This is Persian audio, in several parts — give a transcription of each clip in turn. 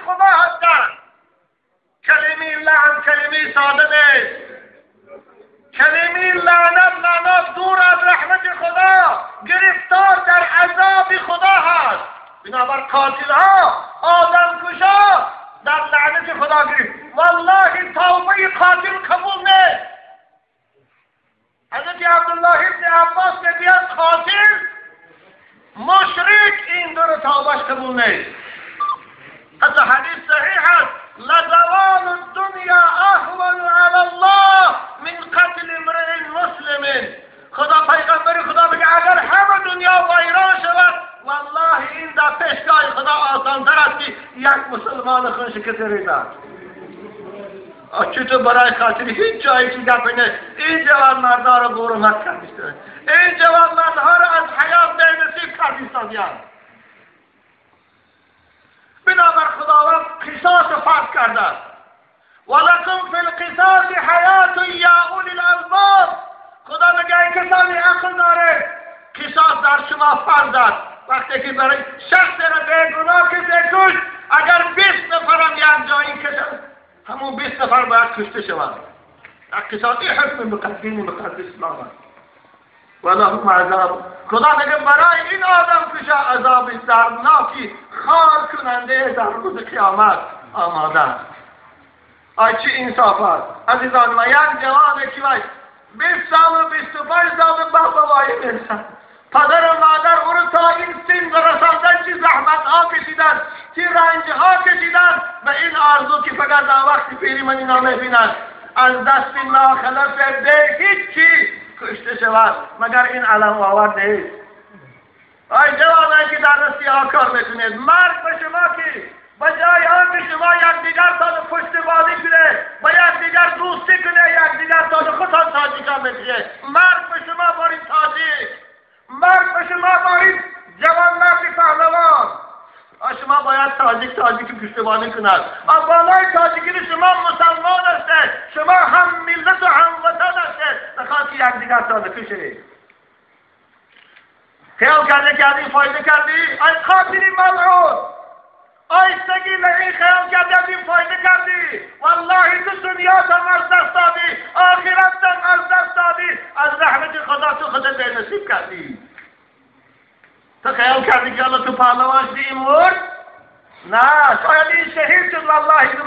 خدا هستند. کلمه لعن کلمه ساده نیست. کلمه لعنت دور از رحمت خدا، گرفتار در عذاب خدا هست. بنابر قاتل ها، آدم کشا در لعنت خدا گرفت. والله توبه قاتل قبول نیست. حضرت عبدالله ابن عباس میگوید قاتل مشرک این دور توبهش قبول نیست. حتی حدیث صحیح است: لزوال الدنیا اهون علی الله من قتل امرئ مسلم. خدا پیغمبر خدا میگه اگر همه دنیا ویران شود، والله این در پیشگاه خدا آسان‌تر است که یک مسلمان خونشکسته ریزد. چطور برای خاطر هیچ جایی که گپ نیست این جوان مردها را غرمت کردیست، این جوان مردها را از حیات بینصیب کردیست. بنابر خداوند قصاص فرض کرده است. ولکم فی القصاص حیات یا اولی الالباب. خدا میگه کسانی عقل داره، قصاص در شما فرض است. وقتی که برای شخص را بیگناه کسی کشت، اگر 20 نفرم یک جایی کشند، همون 20 نفر باید کشته شوند. قصاصی حکم مقدس اسلام است. ولهم عذاب. خدا میگه برای این آدم کشا عذاب دردناکی خار کننده در روز قیامت آماده است. آی چه انصاف است عزیزان. ما یک جوان که 20 سال و 25 سال بابا وای میرسد، پدر و مادر او را تا این سن برساندن، چه زحمت ها کشیدن، چه رنج ها کشیدن به این آرزو که فقط در وقت پیری من اینا میبینند از دست ناخلف به هیچ چی کشته شود مگر این علم آور نیست. آی جوانایی که در راستی ها کار میکنید، مرگ به شما که بجای آن که شما یکدیگر تا پشتیبانی کنه، با یکدیگر دوستی کنه، یکدیگر تا خودتان تاجیکا میکنه، مرگ به شما بارید تاجیک، مرگ به شما بارید جوان مرد پهلوان. شما باید تاجیک پشتیبانی کند. بالای تاجیکی شما مسلمان هستید، شما هم ملت و هم وطن هستید، نخواهد که یکدیگر تا بکشید. خیال کرده که از این فایده کردی؟ ای قاتلی ملعون، ای سگی لعین، خیال کرده از این فایده کردی؟ والله تو دنیا تا از دست دادی، آخرت تا از دست دادی، از رحمت خدا تو خودت بینصیب کردی. تو خیال کردی که الله تو پهلوان شدی این مرد؟ نه، شاید این شهید شد. والله که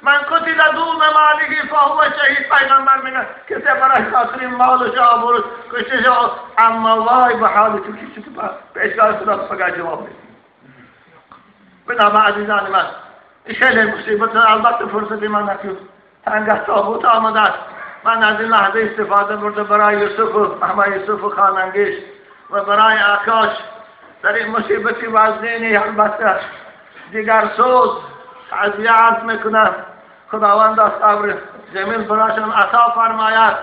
من قتل دون مالی فهو شهید. پیغمبر میگه کسی برای خاطر مالش آبروش کشته شد، اما وای به حال تو که تو پیشگاه خدا فقط جواب میدی. بنابراین عزیزان من این خیلی مصیبت. البته فرصتی من نکرد، تنگ از تابوت آمده است. من از این لحظه استفاده برده برای یوسف و احمد یوسف و خاننگیش و برای آکاش در این مصیبتی وزنینی البته دیگر سوز تعزیه عرض میکنم. خداوند صبر جمیل برایشان عطا فرماید،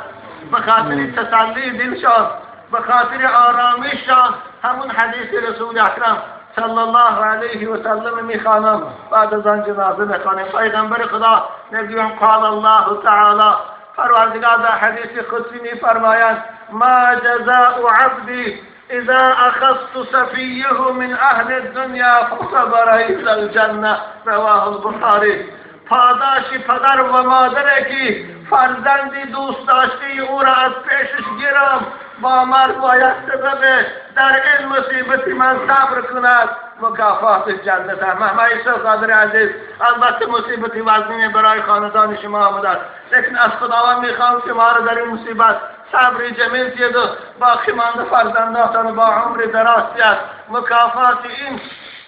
به خاطر تسلی دلشان، به خاطر آرامیششان همون حدیث رسول اکرم صلی الله علیه و سلم میخوانم، بعد از آن جنازه میخوانیم. پیغمبر خدا میگویم قال الله تعالی، پروردگار در حدیث قدسی میفرمایند ما جزاء عبدی اذا اخذت سفیه من اهل الدنیا فصبر الى الجنه، رواه البخاری. پاداش پدر و مادره که فرزندی دوست داشتی او را از پیشش گیرم، با مرگ باید سبب در این مصیبتی من صبر کند، مکافات جنت است. محمد قادر عزیز، البته مصیبتی وزنی برای خاندان شما آمده است، لیکن از خداوند میخوام که ما را در این مصیبت صبر جمیل دید و باقی مانده فرزنداتان با عمر دراز است. مکافات این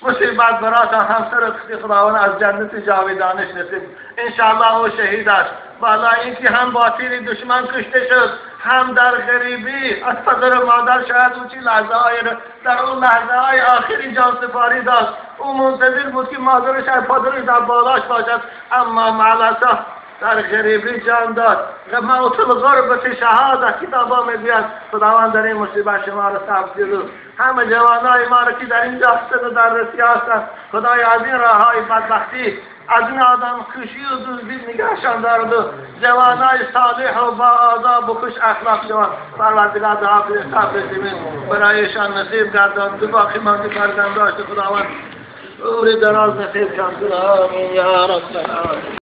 مصیبت برایتان همسر خداوند از جنت جاودانش نصیب انشاءالله. او شهید است. بالا اینکه هم با تیر دشمن کشته شد، هم در غریبی از پدر و مادر شاید او چی لحظه های در اون لحظه های آخری جان سپاری داشت. او منتظر بود که مادرش از پدرش در بالاش باشد، اما معلصه در غریبی جان داد. موت الغربت شهادت کتابا میگوید. خداوند در این مصیبت شما را صبر دید. همه جوانای ما را که در اینجا هستند و در رسیا هستند، خدای از این راههای بدبختی، از این آدم کشی و دزدی نگهشان دارد و جوانای صالح و با آداب و خوش اخلاق شوند. پروردگار دعا کنید صبر زمین برایشان نصیب گرداند. باقی مانده فرزندان خداوند ömrü deraz nasip kılsın. Amin ya Rabbi.